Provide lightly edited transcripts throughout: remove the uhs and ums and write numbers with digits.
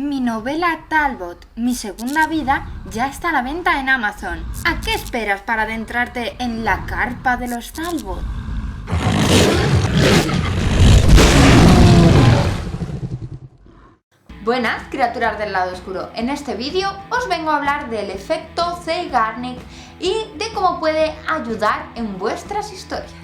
Mi novela Talbot, mi segunda vida, ya está a la venta en Amazon. ¿A qué esperas para adentrarte en la carpa de los Talbot? Buenas, criaturas del lado oscuro. En este vídeo os vengo a hablar del efecto Zeigarnik y de cómo puede ayudar en vuestras historias.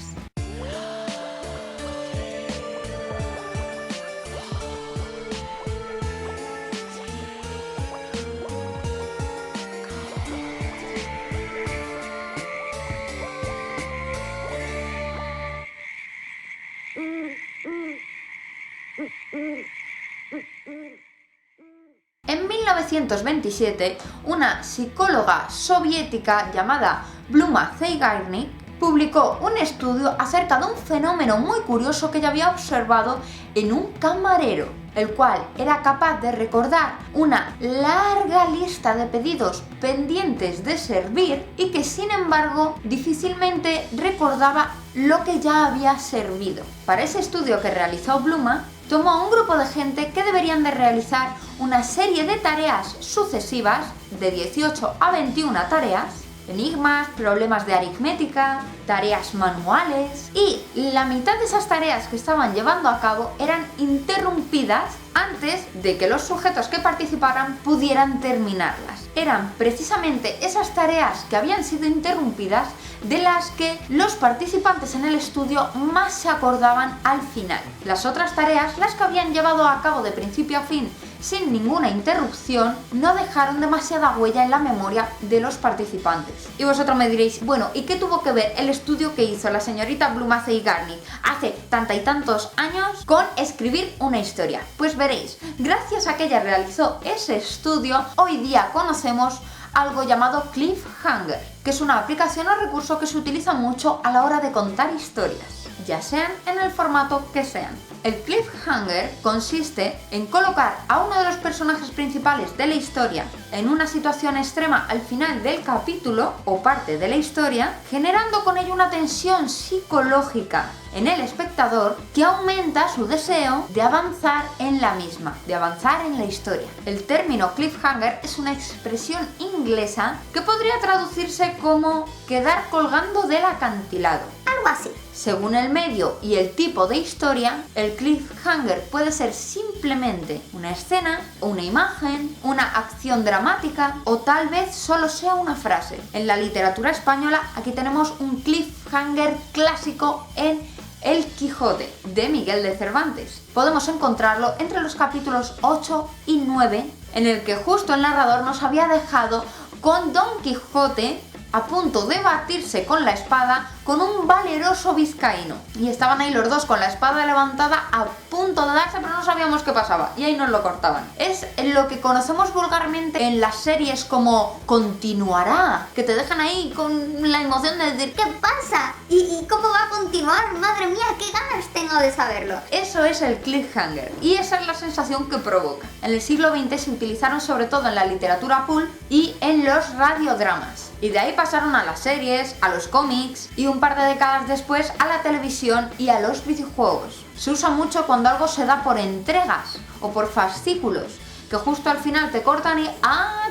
En 1927, una psicóloga soviética llamada Bluma Zeigarnik publicó un estudio acerca de un fenómeno muy curioso que ella había observado en un camarero, el cual era capaz de recordar una larga lista de pedidos pendientes de servir y que sin embargo difícilmente recordaba lo que ya había servido. Para ese estudio que realizó Bluma, tomó a un grupo de gente que deberían de realizar una serie de tareas sucesivas, de 18 a 21 tareas, enigmas, problemas de aritmética, tareas manuales, y la mitad de esas tareas que estaban llevando a cabo eran interrumpidas antes de que los sujetos que participaran pudieran terminarlas. Eran precisamente esas tareas que habían sido interrumpidas de las que los participantes en el estudio más se acordaban al final. Las otras tareas, las que habían llevado a cabo de principio a fin sin ninguna interrupción, no dejaron demasiada huella en la memoria de los participantes. Y vosotros me diréis, bueno, ¿y qué tuvo que ver el estudio que hizo la señorita Bluma Zeigarnik hace tanta y tantos años con escribir una historia? Pues veréis, gracias a que ella realizó ese estudio, hoy día conocemos algo llamado cliffhanger, que es una aplicación o recurso que se utiliza mucho a la hora de contar historias, ya sean en el formato que sean. El cliffhanger consiste en colocar a uno de los personajes principales de la historia en una situación extrema al final del capítulo o parte de la historia, generando con ello una tensión psicológica en el espectador que aumenta su deseo de avanzar en la misma, de avanzar en la historia. El término cliffhanger es una expresión inglesa que podría traducirse como quedar colgando del acantilado. Algo así. Según el medio y el tipo de historia, el cliffhanger puede ser simplemente una escena, una imagen, una acción dramática o tal vez solo sea una frase. En la literatura española aquí tenemos un cliffhanger clásico en El Quijote, de Miguel de Cervantes. Podemos encontrarlo entre los capítulos 8 y 9, en el que justo el narrador nos había dejado con Don Quijote a punto de batirse con la espada con un valeroso vizcaíno. Y estaban ahí los dos con la espada levantada a punto de darse, pero no sabíamos qué pasaba. Y ahí nos lo cortaban. Es lo que conocemos vulgarmente en las series como continuará, que te dejan ahí con la emoción de decir ¿qué pasa? ¿Y cómo va a continuar? Madre mía, qué ganas tengo de saberlo. Eso es el cliffhanger. Y esa es la sensación que provoca. En el siglo XX se utilizaron sobre todo en la literatura pulp y en los radiodramas. Y de ahí pasaron a las series, a los cómics y un par de décadas después a la televisión y a los videojuegos. Se usa mucho cuando algo se da por entregas o por fascículos, que justo al final te cortan y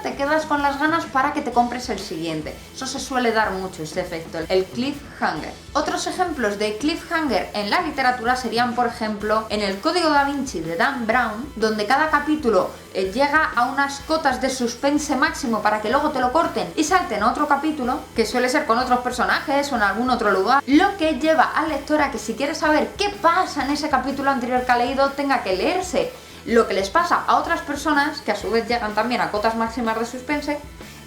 te quedas con las ganas para que te compres el siguiente. Eso se suele dar mucho, este efecto, el cliffhanger. Otros ejemplos de cliffhanger en la literatura serían, por ejemplo, en El Código Da Vinci de Dan Brown, donde cada capítulo llega a unas cotas de suspense máximo para que luego te lo corten y salten a otro capítulo, que suele ser con otros personajes o en algún otro lugar, lo que lleva al lector a que si quiere saber qué pasa en ese capítulo anterior que ha leído, tenga que leerse lo que les pasa a otras personas, que a su vez llegan también a cotas máximas de suspense,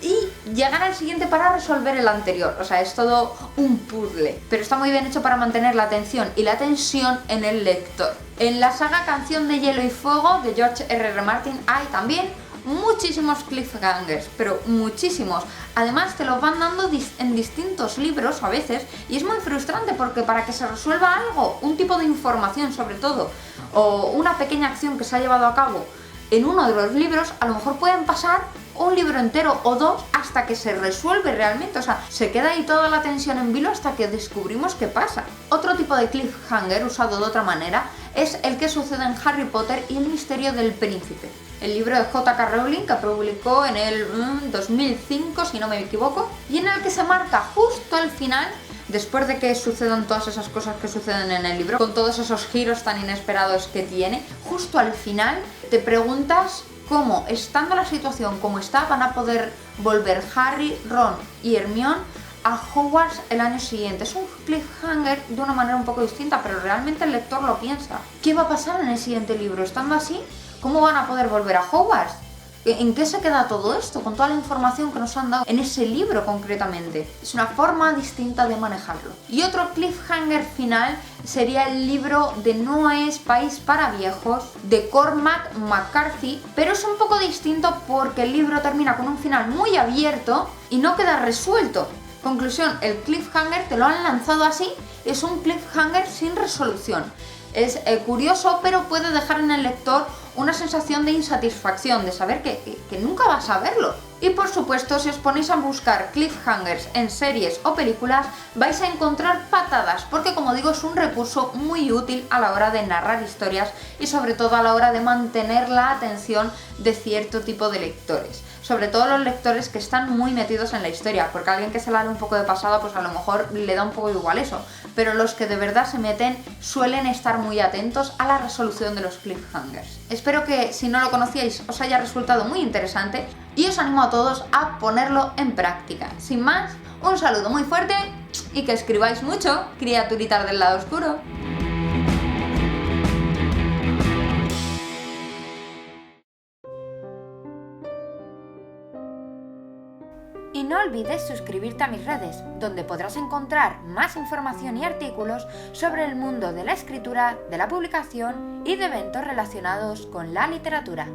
y llegan al siguiente para resolver el anterior. O sea, es todo un puzzle, pero está muy bien hecho para mantener la atención y la tensión en el lector. En la saga Canción de Hielo y Fuego de George R.R. Martin hay también muchísimos cliffhangers, pero muchísimos. Además te los van dando en distintos libros a veces y es muy frustrante porque para que se resuelva algo, un tipo de información sobre todo, o una pequeña acción que se ha llevado a cabo en uno de los libros, a lo mejor pueden pasar un libro entero o dos hasta que se resuelve realmente, o sea, se queda ahí toda la tensión en vilo hasta que descubrimos qué pasa. Otro tipo de cliffhanger usado de otra manera es el que sucede en Harry Potter y el misterio del príncipe, el libro de J.K. Rowling que publicó en el 2005, si no me equivoco, y en el que se marca justo al final, después de que sucedan todas esas cosas que suceden en el libro, con todos esos giros tan inesperados que tiene, justo al final te preguntas cómo, estando la situación como está, van a poder volver Harry, Ron y Hermione a Hogwarts el año siguiente. Es un cliffhanger de una manera un poco distinta, pero realmente el lector lo piensa. ¿Qué va a pasar en el siguiente libro? Estando así, ¿cómo van a poder volver a Hogwarts? ¿En qué se queda todo esto? Con toda la información que nos han dado en ese libro concretamente. Es una forma distinta de manejarlo. Y otro cliffhanger final sería el libro de No es país para viejos, de Cormac McCarthy, pero es un poco distinto porque el libro termina con un final muy abierto y no queda resuelto. Conclusión, el cliffhanger te lo han lanzado así, es un cliffhanger sin resolución. Es curioso, pero puede dejar en el lector una sensación de insatisfacción, de saber que nunca vas a verlo. Y por supuesto, si os ponéis a buscar cliffhangers en series o películas, vais a encontrar patadas, porque como digo, es un recurso muy útil a la hora de narrar historias y sobre todo a la hora de mantener la atención de cierto tipo de lectores. Sobre todo los lectores que están muy metidos en la historia, porque a alguien que se la da un poco de pasada, pues a lo mejor le da un poco igual eso, pero los que de verdad se meten suelen estar muy atentos a la resolución de los cliffhangers. Espero que, si no lo conocíais, os haya resultado muy interesante y os animo a todos a ponerlo en práctica. Sin más, un saludo muy fuerte y que escribáis mucho, criaturitas del lado oscuro. Y no olvides suscribirte a mis redes, donde podrás encontrar más información y artículos sobre el mundo de la escritura, de la publicación y de eventos relacionados con la literatura.